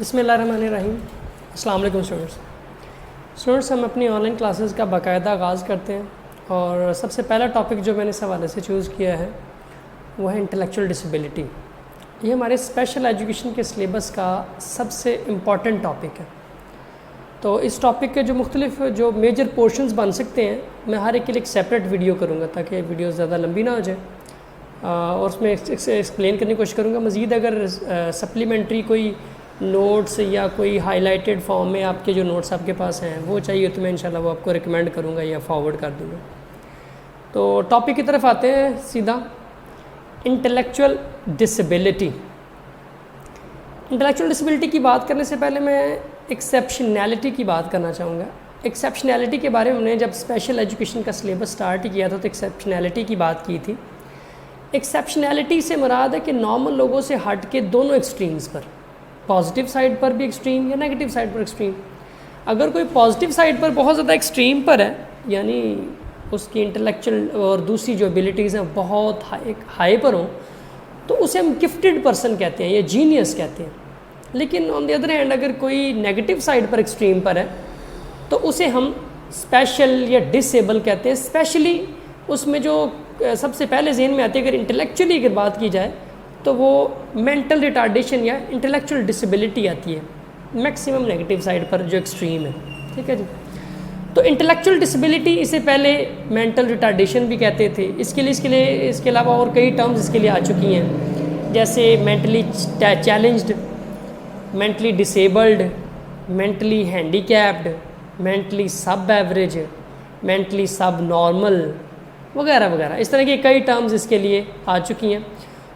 بسم اللہ الرحمن الرحیم. السلام علیکم اسٹوڈنٹس. ہم اپنی آن لائن کلاسز کا باقاعدہ آغاز کرتے ہیں اور سب سے پہلا ٹاپک جو میں نے اس حوالے سے چوز کیا ہے وہ ہے انٹلیکچوئل ڈسیبلٹی. یہ ہمارے اسپیشل ایجوکیشن کے سلیبس کا سب سے امپورٹنٹ ٹاپک ہے. تو اس ٹاپک کے جو مختلف جو میجر پورشنز بن سکتے ہیں میں ہر ایک کے لیے ایک سیپریٹ ویڈیو کروں گا تاکہ ویڈیو زیادہ لمبی نہ ہو جائے اور اس میں ایکسپلین کرنے کی کوشش کروں گا. مزید اگر سپلیمنٹری کوئی نوٹس یا کوئی ہائی لائٹڈ فارم میں آپ کے جو نوٹس آپ کے پاس ہیں وہ چاہیے تو میں انشاءاللہ وہ آپ کو ریکمینڈ کروں گا یا فارورڈ کر دوں گا. تو ٹاپک کی طرف آتے ہیں سیدھا. Intellectual disability. انٹلیکچوئل ڈسیبلٹی کی بات کرنے سے پہلے میں ایکسیپشنیلٹی کی بات کرنا چاہوں گا. ایکسیپشنیلٹی کے بارے میں ہم نے جب اسپیشل ایجوکیشن کا سلیبس سٹارٹ کیا تھا تو ایکسیپشنیلٹی کی بات کی تھی. ایکسیپشنیلٹی سے مراد ہے کہ نارمل لوگوں سے ہٹ کے دونوں ایکسٹریمز پر، پازیٹیو سائڈ پر بھی ایکسٹریم یا نیگیٹو سائڈ پر ایکسٹریم. اگر کوئی پازیٹیو سائڈ پر بہت زیادہ ایکسٹریم پر ہے یعنی اس کی انٹلیکچوئل اور دوسری جو ایبیلیٹیز ہیں بہت ہائی پر ہوں تو اسے ہم گفٹڈ پرسن کہتے ہیں یا جینیس کہتے ہیں. لیکن آن دی ادر ہینڈ اگر کوئی نیگیٹو سائڈ پر ایکسٹریم پر ہے تو اسے ہم اسپیشل یا ڈسیبل کہتے ہیں. اسپیشلی اس میں جو سب سے پہلے ذہن میں آتی ہے اگر انٹلیکچولی اگر بات کی جائے تو وہ مینٹل ریٹارڈیشن یا انٹلیکچوئل ڈسیبلٹی آتی ہے میکسیمم نیگیٹو سائڈ پر جو ایکسٹریم ہے. ٹھیک ہے جی. تو انٹلیکچوئل ڈسیبلٹی اسے پہلے مینٹل ریٹارڈیشن بھی کہتے تھے. اس کے علاوہ اور کئی ٹرمز اس کے لیے آ چکی ہیں جیسے mentally challenged, mentally disabled, mentally handicapped, mentally sub average, mentally sub normal وغیرہ وغیرہ. اس طرح کی کئی ٹرمز اس کے لیے آ چکی ہیں.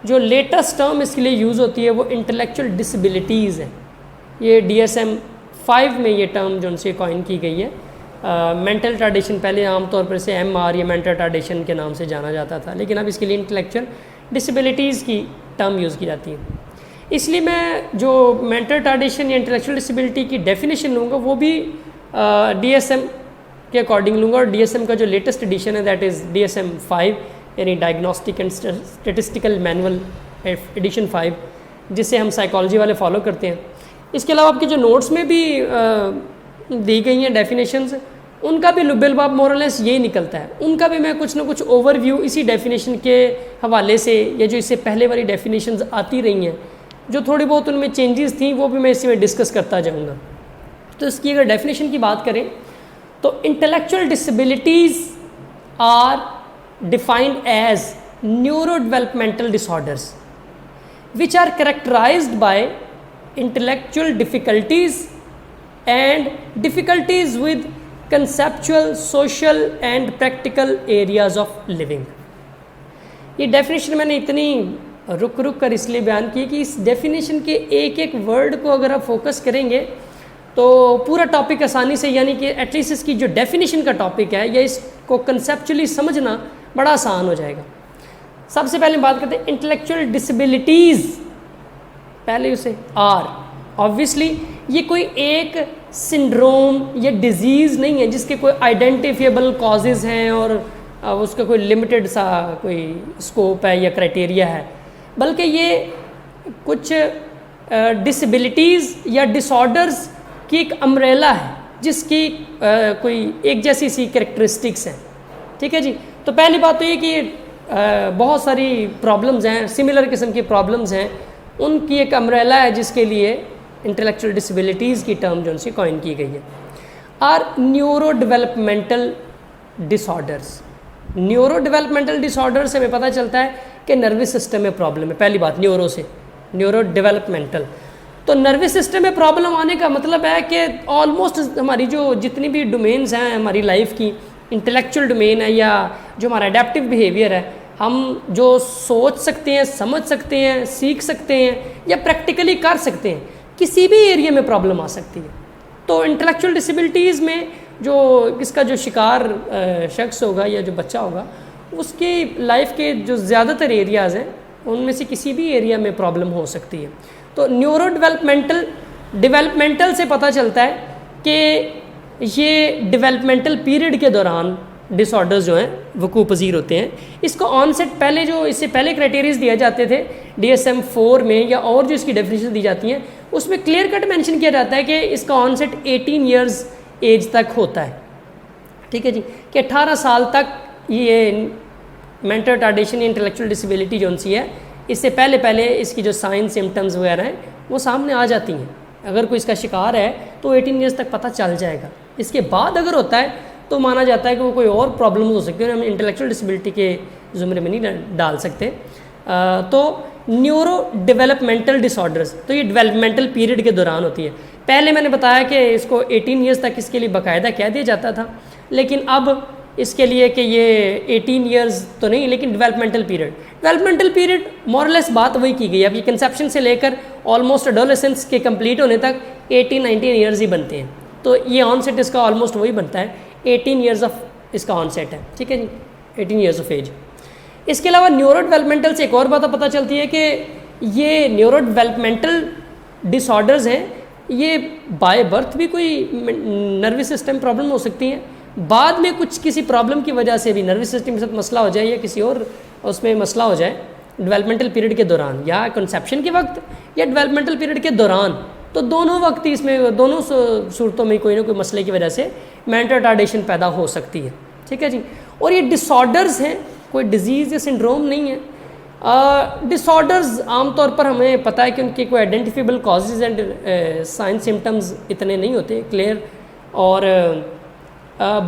جو لیٹسٹ ٹرم اس کے لیے یوز ہوتی ہے وہ انٹلیکچوئل ڈسیبلٹیز ہے. یہ DSM-5 میں یہ ٹرم جو ان سے کوائن کی گئی ہے. مینٹل ریٹارڈیشن پہلے عام طور پر سے MR یا مینٹل ریٹارڈیشن کے نام سے جانا جاتا تھا لیکن اب اس کے لیے انٹلیکچوئل ڈسیبلٹیز کی ٹرم یوز کی جاتی ہے. اس لیے میں جو مینٹل ریٹارڈیشن یا انٹلیکچوئل ڈسیبلٹی کی ڈیفینیشن لوں گا وہ بھی DSM کے اکارڈنگ لوں گا. اور DSM کا جو لیٹسٹ ایڈیشن ہے دیٹ از DSM-5 یعنی diagnostic and statistical manual edition 5 جسے ہم سائیکالوجی والے فالو کرتے ہیں. اس کے علاوہ آپ کے جو نوٹس میں بھی دی گئی ہیں ڈیفینیشنز ان کا بھی لب الباب مورلیس یہی نکلتا ہے. ان کا بھی میں کچھ نہ کچھ اوور ویو اسی ڈیفینیشن کے حوالے سے یا جو اس سے پہلے والی ڈیفینیشنز آتی رہی ہیں جو تھوڑی بہت ان میں چینجز تھیں وہ بھی میں اسی میں ڈسکس کرتا جاؤں گا. تو اس کی اگر ڈیفینیشن کی بات کریں تو intellectual disabilities are defined as neurodevelopmental disorders which are characterized by intellectual difficulties and difficulties with conceptual, social and practical areas of living. یہ ڈیفینیشن میں نے اتنی رک کر اس لیے بیان کی کہ اس ڈیفینیشن کے ایک ایک ورڈ کو اگر آپ فوکس کریں گے تو پورا ٹاپک آسانی سے یعنی کہ ایٹ لیسٹ اس کی جو ڈیفینیشن کا ٹاپک ہے یا اس کو کنسیپچولی سمجھنا بڑا آسان ہو جائے گا. سب سے پہلے بات کرتے ہیں انٹلیکچوئل ڈسیبلٹیز. پہلے اسے آبویسلی یہ کوئی ایک سنڈروم یا ڈیزیز نہیں ہے جس کے کوئی آئیڈینٹیفیبل کازز ہیں اور اس کا کوئی لمیٹڈ سا کوئی اسکوپ ہے یا کرائٹیریا ہے بلکہ یہ کچھ ڈسیبلٹیز یا ڈس آرڈرز کی ایک امبریلا ہے جس کی کوئی ایک جیسی سی کریکٹرسٹکس ہیں. ٹھیک ہے جی. تو پہلی بات تو یہ کہ بہت ساری پرابلمز ہیں سملر قسم کی پرابلمز ہیں ان کی ایک امبریلا ہے جس کے لیے انٹلیکچوئل ڈسیبلٹیز کی ٹرم جو ان سے کوائن کی گئی ہے. Are neurodevelopmental disorders. Neurodevelopmental disorder سے ہمیں پتہ چلتا ہے کہ نروس سسٹم میں پرابلم ہے. پہلی بات نیورو سے نیورو ڈیولپمنٹل تو نروس سسٹم میں پرابلم آنے کا مطلب ہے کہ آلموسٹ ہماری جو جتنی بھی ڈومینز ہیں ہماری لائف کی انٹلیکچوئل ڈومین ہے یا جو ہمارا اڈیپٹیو بیہیویئر ہے ہم جو سوچ سکتے ہیں سمجھ سکتے ہیں سیکھ سکتے ہیں یا پریکٹیکلی کر سکتے ہیں کسی بھی ایریا میں پرابلم آ سکتی ہے. تو انٹلیکچوئل ڈسیبلٹیز میں جو اس کا جو شکار شخص ہوگا یا جو بچہ ہوگا اس کی لائف کے جو زیادہ تر ایریاز ہیں ان میں سے کسی بھی ایریا میں پرابلم ہو سکتی ہے. تو نیورو ڈیولپمنٹل سے پتہ چلتا ہے کہ یہ ڈیولپمنٹل پیریڈ کے دوران ڈس آرڈرز جو ہیں وقوع پذیر ہوتے ہیں. اس کو آن سیٹ پہلے جو اس سے پہلے کرائٹیریاز دیا جاتے تھے DSM-4 میں یا اور جو اس کی ڈیفینیشن دی جاتی ہیں اس میں کلیئر کٹ مینشن کیا جاتا ہے کہ اس کا آن سیٹ 18 ایئرز ایج تک ہوتا ہے. ٹھیک ہے جی, کہ 18 سال تک یہ مینٹل ریٹارڈیشن یا انٹلیکچوئل ڈسیبلٹی جو سی ہے اس سے پہلے اس کی جو سائن سمٹمز وغیرہ ہیں وہ سامنے آ جاتی ہیں. اگر کوئی اس کا شکار ہے تو 18 ایئرز تک پتہ چل جائے گا. اس کے بعد اگر ہوتا ہے تو مانا جاتا ہے کہ وہ کوئی اور پرابلمز ہو سکتی ہیں, ہم انٹلیکچوئل ڈسیبلٹی کے زمرے میں نہیں ڈال سکتے. تو نیورو ڈیولپمنٹل ڈس آرڈرز, تو یہ ڈیولپمنٹل پیریڈ کے دوران ہوتی ہے. پہلے میں نے بتایا کہ اس کو 18 ایئرز تک اس کے لیے باقاعدہ کہہ دیا جاتا تھا, لیکن اب اس کے لیے کہ یہ 18 ایئرز تو نہیں لیکن ڈیولپمنٹل پیریڈ مورلیس بات وہی کی گئی. اب یہ کنسیپشن سے لے کر آلموسٹ ایڈولسنس کے کمپلیٹ ہونے تک 18-19 ایئرز ہی بنتے ہیں. تو یہ آن سیٹ اس کا آلموسٹ وہی بنتا ہے, 18 ایئرز آف اس کا آن سیٹ ہے. ٹھیک ہے جی, 18 ایئرز آف ایج. اس کے علاوہ نیورو ڈیولپمنٹل سے ایک اور بات پتہ چلتی ہے کہ یہ نیورو ڈیولپمنٹل ڈس آرڈرز ہیں, یہ بائی برتھ بھی کوئی نروس سسٹم پرابلم ہو سکتی ہیں, بعد میں کسی پرابلم کی وجہ سے بھی نروس سسٹم کے ساتھ مسئلہ ہو جائے یا کسی اور اس میں مسئلہ ہو جائے ڈیولپمنٹل پیریڈ کے دوران یا کنسیپشن کے وقت یا ڈیولپمنٹل پیریڈ کے دوران, تو دونوں وقت اس میں دونوں صورتوں میں کوئی نہ کوئی مسئلے کی وجہ سے مینٹل ریٹارڈیشن پیدا ہو سکتی ہے. ٹھیک ہے جی, اور یہ ڈس آرڈرز ہیں, کوئی ڈیزیز یا سنڈروم نہیں ہے. ڈس آرڈرز عام طور پر ہمیں پتہ ہے کہ ان کے کوئی آئیڈینٹیفیبل کازز اینڈ سائن سمٹمز اتنے نہیں ہوتے کلیئر, اور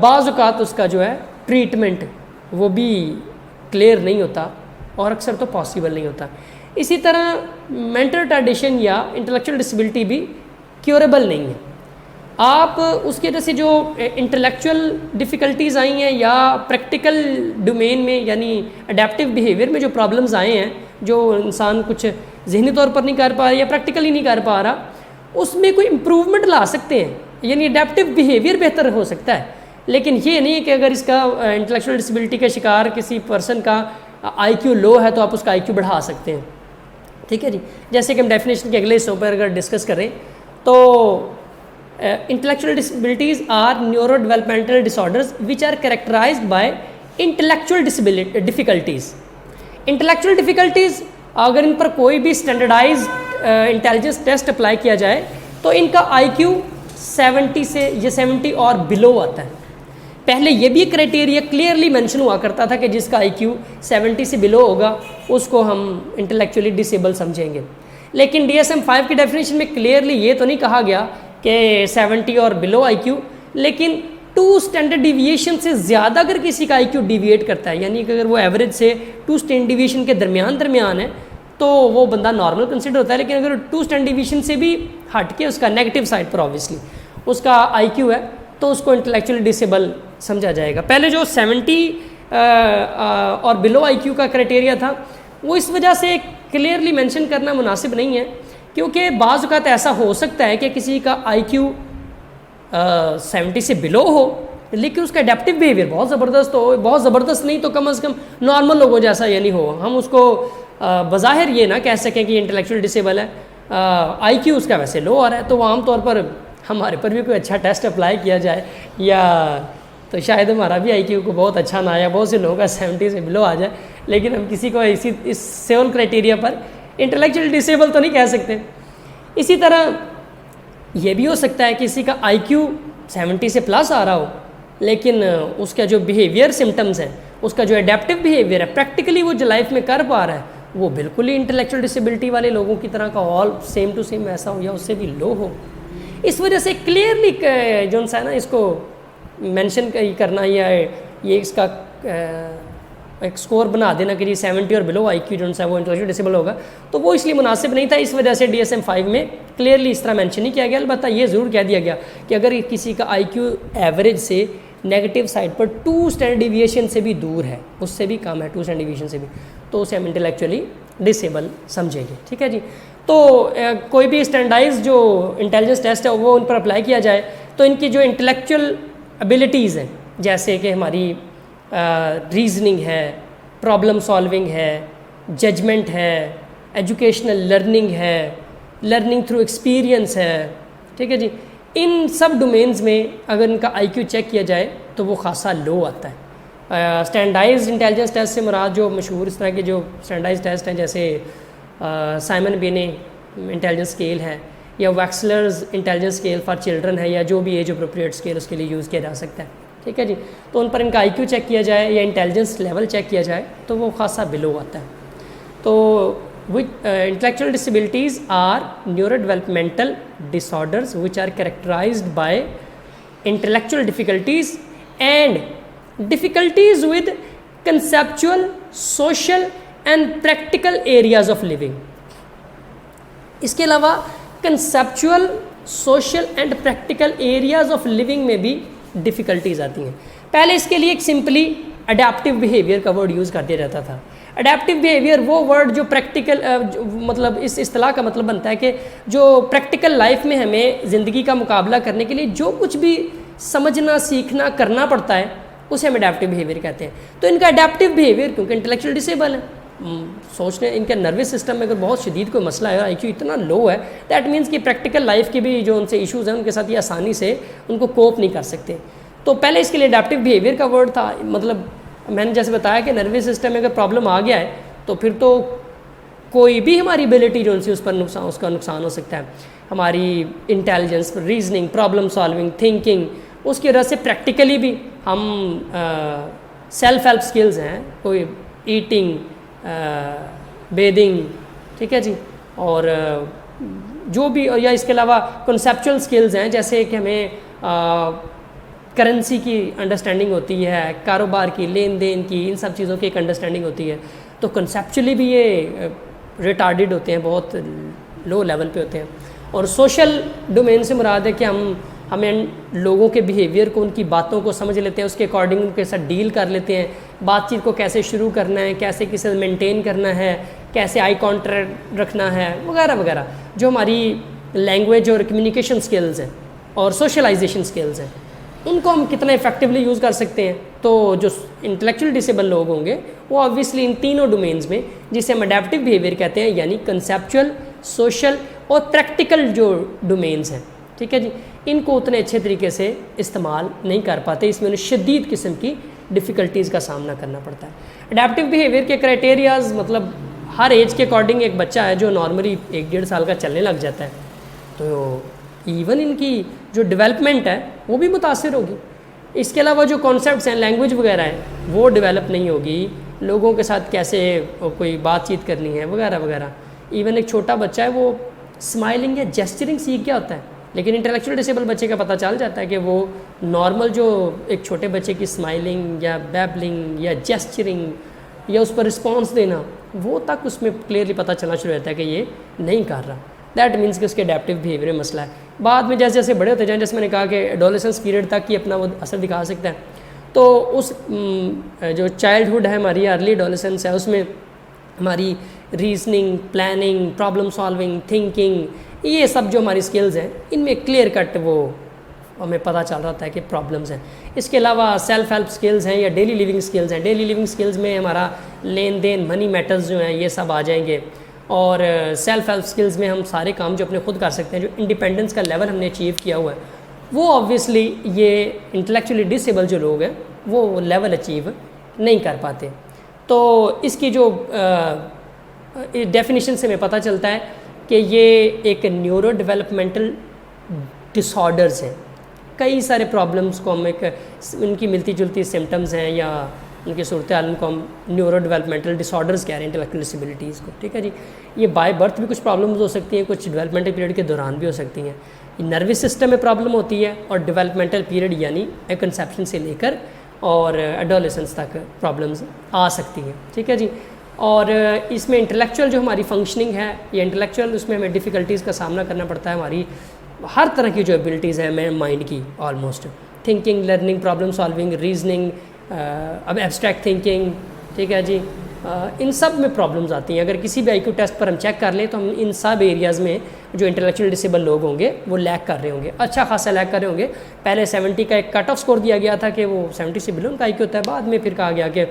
بعض اوقات اس کا جو ہے ٹریٹمنٹ وہ بھی کلیئر نہیں ہوتا اور اکثر تو پاسبل نہیں ہوتا. اسی طرح مینٹل ریٹارڈیشن یا انٹلیکچوئل ڈسیبلٹی بھی کیوریبل نہیں ہے. آپ اس کی وجہ سے جو انٹلیکچوئل ڈیفیکلٹیز آئی ہیں یا پریکٹیکل ڈومین میں یعنی اڈیپٹیو بیہیویئر میں جو پرابلمز آئے ہیں, جو انسان کچھ ذہنی طور پر نہیں کر پا رہا یا پریکٹیکلی نہیں کر پا رہا, اس میں کوئی امپروومنٹ لا سکتے ہیں, یعنی اڈیپٹیو بیہیویئر بہتر ہو سکتا ہے. لیکن یہ نہیں کہ اگر اس کا انٹلیکچوئل ڈسیبلٹی کا شکار کسی پرسن کا IQ لو ہے تو آپ اس کا IQ بڑھا سکتے ہیں. ٹھیک ہے جی, جیسے کہ ہم ڈیفینیشن کے اگلے حصوں پر اگر ڈسکس کریں تو intellectual disabilities are neurodevelopmental disorders which are characterized by intellectual difficulties. Intellectual difficulties اگر ان پر کوئی بھی اسٹینڈرڈائز انٹیلیجنس ٹیسٹ اپلائی کیا جائے تو ان کا IQ 70 سے یہ 70 اور بلو آتا ہے. پہلے یہ بھی کرائٹیریا کلیئرلی مینشن ہوا کرتا تھا کہ جس کا IQ 70 سے بلو ہوگا اس کو ہم انٹلیکچولی ڈسیبل سمجھیں گے, لیکن DSM-5 کی ڈیفینیشن میں کلیئرلی یہ تو نہیں کہا گیا کہ 70 اور بلو IQ, لیکن 2 اسٹینڈرڈ ڈیویشن سے زیادہ اگر کسی کا IQ ڈیویٹ کرتا ہے, یعنی کہ اگر وہ ایوریج سے 2 اسٹینڈرڈ ڈیویشن کے درمیان ہے تو وہ بندہ نارمل کنسیڈر ہوتا ہے. لیکن اگر 2 اسٹینڈرڈ ڈیویشن سے بھی ہٹ کے اس کا نیگیٹو سائڈ پر آبویسلی اس کا IQ ہے تو اس کو انٹلیکچولی ڈسیبل سمجھا جائے گا. پہلے جو 70 اور بلو IQ کا کرائٹیریا تھا وہ اس وجہ سے کلیئرلی مینشن کرنا مناسب نہیں ہے کیونکہ بعض اوقات ایسا ہو سکتا ہے کہ کسی کا IQ 70 سے بلو ہو لیکن اس کا اڈیپٹیو بیہیویئر بہت زبردست ہو, بہت زبردست نہیں تو کم از کم نارمل لوگوں جیسا یعنی ہو, ہم اس کو بظاہر یہ نہ کہہ سکیں کہ انٹلیکچوئل ڈسیبل ہے, IQ اس کا ویسے لو آ رہا ہے, تو وہ عام طور پر ہمارے پر بھی کوئی اچھا ٹیسٹ اپلائی کیا جائے یا تو شاید ہمارا بھی IQ کو بہت اچھا نہ آیا, بہت سے لوگوں کا 70 سے بلو آ جائے, لیکن ہم کسی کو اس سیول کرائٹیریا پر انٹلیکچوئل ڈسیبل تو نہیں کہہ سکتے. اسی طرح یہ بھی ہو سکتا ہے کہ کسی کا IQ 70 سے پلس آ رہا ہو لیکن اس کا جو بیہیویئر سمٹمز ہیں, اس کا جو اڈیپٹیو بیہیویئر ہے, پریکٹیکلی وہ جو لائف میں کر پا رہا ہے وہ بالکل ہی انٹلیکچوئل ڈسیبلٹی والے لوگوں کی طرح کا آل سیم ٹو سیم ایسا ہو یا اس سے بھی لو ہو. اس وجہ سے کلیئرلی جو ہے نا اس کو مینشن کرنا یا یہ اس کا ایک سکور بنا دینا کہ جی 70 اور بلو IQ جو ہے وہ انٹلیکچوئل ڈسیبل ہوگا, تو وہ اس لیے مناسب نہیں تھا. اس وجہ سے DSM-5 میں کلیئرلی اس طرح مینشن نہیں کیا گیا. البتہ یہ ضرور کہہ دیا گیا کہ اگر کسی کا IQ ایوریج سے نیگیٹو سائڈ پر 2 اسٹینڈرڈ ڈیویشن سے بھی دور ہے, اس سے بھی کم ہے 2 اسٹینڈرڈ ڈیویشن سے بھی, تو اسے ہم انٹلیکچولی ڈسیبل سمجھیں گے. ٹھیک ہے جی, تو کوئی بھی اسٹینڈرڈائز جو انٹیلیجنس ٹیسٹ ہے وہ ان پر اپلائی کیا جائے تو ان کی جو انٹلیکچوئل ابیلٹیز ہیں جیسے کہ ہماری ریزننگ ہے, پرابلم سالونگ ہے, ججمنٹ ہے, ایجوکیشنل لرننگ ہے, لرننگ تھرو ایکسپیرینس ہے, ٹھیک ہے جی, ان سب ڈومینز میں اگر ان کا IQ چیک کیا جائے تو وہ خاصا لو آتا ہے. اسٹینڈرڈائزڈ انٹیلیجنس ٹیسٹ سے مراد جو مشہور اس طرح کے جو اسٹینڈرڈائزڈ ٹیسٹ ہیں جیسے سائمن بینے انٹیلیجنس اسکیل ہے یا ویکسلرز انٹیلیجنس اسکیل فار چلڈرن ہے یا جو بھی ایج اپروپریٹ اسکیل اس کے لیے یوز کیا جا سکتا ہے. ٹھیک ہے جی. تو ان پر ان کا آئی کیو چیک کیا جائے یا انٹیلیجنس لیول چیک کیا جائے تو وہ خاصا بلو آتا ہے. تو intellectual disabilities are neurodevelopmental disorders which are characterized by intellectual difficulties and difficulties with conceptual, social and practical areas of living. اس کے علاوہ conceptual, social and practical areas of living میں بھی difficulties آتی ہیں. پہلے اس کے لیے ایک سمپلی adaptive behavior کا ورڈ یوز کر دیا جاتا تھا. اڈیپٹیو بیہیویئر وہ ورڈ جو پریکٹیکل مطلب اس اصطلاح کا مطلب بنتا ہے کہ جو پریکٹیکل لائف میں ہمیں زندگی کا مقابلہ کرنے کے لیے جو کچھ بھی سمجھنا سیکھنا کرنا پڑتا ہے اسے ہم اڈیپٹیو بیہیویئر کہتے ہیں. تو ان کا اڈیپٹیو بیہیویئر کیونکہ انٹلیکچوئل ڈسیبل ہے, سوچنے ان کے نروس سسٹم میں اگر بہت شدید کوئی مسئلہ ہے, آئی کیو اتنا لو ہے, دیٹ مینس کہ پریکٹیکل لائف کے بھی جو ان سے ایشوز ہیں ان کے ساتھ یہ آسانی سے ان کو کوپ نہیں کر سکتے. تو پہلے اس کے لیے اڈیپٹیو بیہیویئر کا ورڈ تھا. مطلب میں نے جیسے بتایا کہ نروس سسٹم میں اگر پرابلم آ گیا ہے تو پھر تو کوئی بھی ہماری ایبلٹی جو سی اس پر اس کا نقصان ہو سکتا ہے. ہماری intelligence, reasoning, problem solving, thinking, اس کی وجہ سے پریکٹیکلی بھی ہم سیلف ہیلپ سکلز ہیں, کوئی ایٹنگ, بیدنگ, ٹھیک ہے جی, اور جو بھی, یا اس کے علاوہ کنسیپچول سکلز ہیں جیسے کہ ہمیں کرنسی کی انڈرسٹینڈنگ ہوتی ہے, کاروبار کی, لین دین کی, ان سب چیزوں کی ایک انڈرسٹینڈنگ ہوتی ہے. تو کنسیپچولی بھی یہ ریٹارڈڈ ہوتے ہیں, بہت لو لیول پہ ہوتے ہیں. اور سوشل ڈومین سے مراد ہے کہ ہمیں لوگوں کے بیہیویئر کو, ان کی باتوں کو سمجھ لیتے ہیں, اس کے اکارڈنگ ان کے ساتھ ڈیل کر لیتے ہیں, بات چیت کو کیسے شروع کرنا ہے, کیسے کسی مینٹین کرنا ہے, کیسے آئی کانٹیکٹ رکھنا ہے, وغیرہ وغیرہ. جو ہماری لینگویج اور کمیونیکیشن سکلز ہیں اور سوشلائزیشن سکلز ہیں ان کو ہم کتنا افیکٹولی یوز کر سکتے ہیں. تو جو انٹلیکچوئل ڈسیبل لوگ ہوں گے وہ آبویسلی ان تینوں ڈومینز میں, جسے ہم اڈیپٹیو بیہیویئر کہتے ہیں, یعنی کنسیپچوئل, سوشل اور پریکٹیکل جو ڈومینز ہیں, ٹھیک ہے جی, ان کو اتنے اچھے طریقے سے استعمال نہیں کر پاتے. اس میں انہیں شدید قسم کی ڈیفیکلٹیز کا سامنا کرنا پڑتا ہے. اڈیپٹیو بیہیویئر کے کرائٹیریاز, مطلب ہر ایج کے اکارڈنگ ایک بچہ ہے جو نارملی 1-1.5 سال کا چلنے لگ جاتا ہے, تو ایون ان کی جو ڈیولپمنٹ ہے وہ بھی متاثر ہوگی. اس کے علاوہ جو کانسیپٹس ہیں, لینگویج وغیرہ ہیں, وہ ڈیولپ نہیں ہوگی, لوگوں کے ساتھ کیسے کوئی بات چیت کرنی ہے وغیرہ وغیرہ. ایون ایک چھوٹا بچہ ہے وہ اسمائلنگ یا جیسچرنگ سیکھ گیا ہوتا ہے, لیکن انٹلیکچوئل ڈسیبل بچے کا پتہ چل جاتا ہے کہ وہ نارمل جو ایک چھوٹے بچے کی اسمائلنگ یا بیبلنگ یا جیسچرنگ یا اس پر رسپانس دینا, وہ تک اس میں کلیئرلی پتہ چلنا شروع ہوتا ہے کہ یہ نہیں کر رہا. دیٹ مینس کہ اس کے اڈیپٹیو بیہیویئر میں مسئلہ ہے. بعد میں جیسے جیسے بڑے ہوتے جائیں, جیسے میں نے کہا کہ ایڈولسنس پیریڈ تک ہی اپنا وہ اثر دکھا سکتا ہے. تو اس جو چائلڈہڈ ہے ہماری, ارلی ایڈولسنس ہے, اس میں ہماری reasoning, planning, problem solving, thinking, یہ سب جو ہماری سکلز ہیں ان میں کلیئر کٹ وہ ہمیں پتہ چل رہا ہے کہ پرابلمز ہیں. اس کے علاوہ سیلف ہیلپ سکلز ہیں یا ڈیلی لیونگ سکلز ہیں. ڈیلی لیونگ سکلز میں ہمارا لین دین, منی میٹرز جو ہیں یہ سب آ جائیں گے. اور سیلف ہیلپ سکلز میں ہم سارے کام جو اپنے خود کر سکتے ہیں, جو انڈیپینڈنس کا لیول ہم نے اچیو کیا ہوا ہے, وہ آبویسلی یہ انٹلیکچولی ڈسیبل جو لوگ ہیں وہ لیول اچیو نہیں کر پاتے. تو اس کی جو ڈیفینیشن سے ہمیں پتہ چلتا ہے کہ یہ ایک نیورو ڈیولپمنٹل ڈس آرڈرز ہیں. کئی سارے پرابلمس کو ہم ایک ان کی ملتی جلتی سمٹمز ہیں یا ان کی صورتحال کو ہم نیورو ڈیولپمنٹل ڈس آرڈرز کہہ رہے ہیں, انٹلیکچوئل ڈسیبلٹیز کو, ٹھیک ہے جی. یہ بائی برتھ بھی کچھ پرابلمز ہو سکتی ہیں, کچھ ڈیولپمنٹل پیریڈ کے دوران بھی ہو سکتی ہیں. نروس سسٹم میں پرابلم ہوتی ہے اور ڈیولپمنٹل پیریڈ یعنی کنسیپشن سے لے کر اور ایڈولسنس تک پرابلمز آ سکتی ہیں, ٹھیک ہے جی. اور اس میں انٹلیکچوئل جو ہماری فنکشننگ ہے یا انٹلیکچوئل, اس میں ہمیں ڈیفیکلٹیز کا سامنا کرنا پڑتا ہے. ہماری ہر طرح کی جو ایبلٹیز ہیں مائنڈ کی, almost thinking, learning, problem solving, reasoning, اب ایبسٹریکٹ تھنکنگ, ٹھیک ہے جی, ان سب میں پرابلمز آتی ہیں. اگر کسی بھی آئی کیو ٹیسٹ پر ہم چیک کر لیں تو ہم ان سب ایریاز میں جو انٹلیکچوئل ڈسیبل لوگ ہوں گے وہ لیک کر رہے ہوں گے, اچھا خاصا لیک کر رہے ہوں گے. پہلے 70 کا ایک کٹ آف سکور دیا گیا تھا کہ وہ 70 سے بلو ان کا آئی کیو ہوتا ہے. بعد میں پھر کہا گیا کہ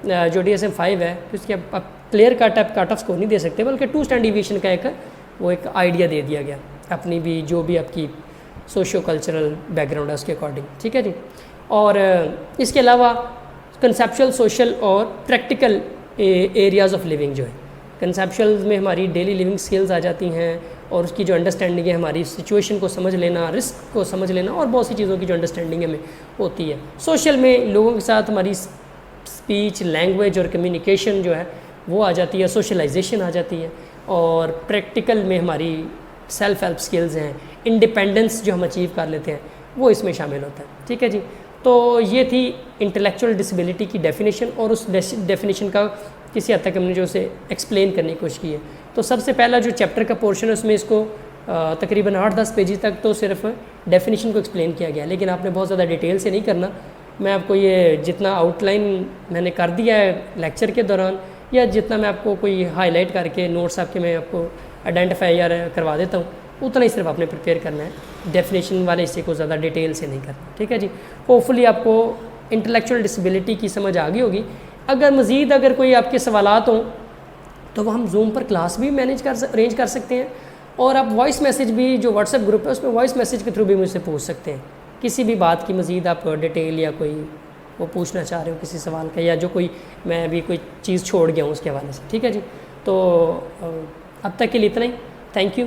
جو DSM-5 ہے اس کے اب کلیئر کٹ آف سکور نہیں دے سکتے, بلکہ 2 اسٹینڈرڈ ڈیویشن کا ایک آئیڈیا دے دیا گیا, اپنی بھی جو بھی آپ کی سوشیو کلچرل بیک گراؤنڈ ہے اس کے اکارڈنگ, ٹھیک ہے جی. اور اس کے علاوہ کنسیپچل، سوشل اور پریکٹیکل ایریاز آف لیونگ جو ہے. کنسیپچل میں ہماری ڈیلی لیونگ سکلز آ جاتی ہیں اور اس کی جو انڈرسٹینڈنگ ہے ہماری سچویشن کو سمجھ لینا، رسک کو سمجھ لینا اور بہت سی چیزوں کی جو انڈرسٹینڈنگ ہمیں ہوتی ہے. سوشل میں لوگوں کے ساتھ ہماری اسپیچ، لینگویج اور کمیونیکیشن جو ہے وہ آ جاتی ہے، سوشلائزیشن آ جاتی ہے. اور پریکٹیکل میں ہماری سیلف ہیلپ سکلز ہیں، انڈیپینڈنس جو ہم اچیو کر لیتے ہیں وہ اس میں شامل ہوتا ہے. ٹھیک ہے جی. تو یہ تھی انٹلیکچوئل ڈسیبلٹی کی ڈیفینیشن، اور اس ڈیفینیشن کا کسی حد تک ہم نے جو اسے ایکسپلین کرنے کی کوشش کی ہے. تو سب سے پہلا جو چیپٹر کا پورشن ہے اس میں اس کو تقریباً 8-10 پیجز تک تو صرف ڈیفینیشن کو ایکسپلین کیا گیا، لیکن آپ نے بہت زیادہ ڈیٹیل سے نہیں کرنا. میں آپ کو یہ جتنا آؤٹ لائن میں نے کر دیا ہے لیکچر کے دوران، یا جتنا میں آپ کو کوئی ہائی لائٹ کر کے نوٹس آپ کے میں آپ کو آئیڈینٹیفائی یا کروا دیتا ہوں، اتنا ہی صرف آپ نے پریپیئر کرنا ہے. ڈیفینیشن والے حصے کو زیادہ ڈیٹیل سے نہیں کرنا. ٹھیک ہے جی. ہوپ فلی آپ کو انٹلیکچوئل ڈسیبلٹی کی سمجھ آ گئی ہوگی. اگر کوئی آپ کے سوالات ہوں تو وہ ہم زوم پر کلاس بھی ارینج کر سکتے ہیں، اور آپ وائس میسیج بھی، جو واٹس ایپ گروپ ہے اس میں وائس میسیج کے تھرو بھی مجھ سے پوچھ سکتے ہیں. کسی بھی بات کی مزید آپ ڈیٹیل یا کوئی وہ پوچھنا چاہ رہے ہو کسی سوال کا، یا جو کوئی میں ابھی کوئی چیز چھوڑ گیا ہوں اس کے حوالے سے. ٹھیک ہے جی. تو اب تک کے لیے اتنا ہی. Thank you.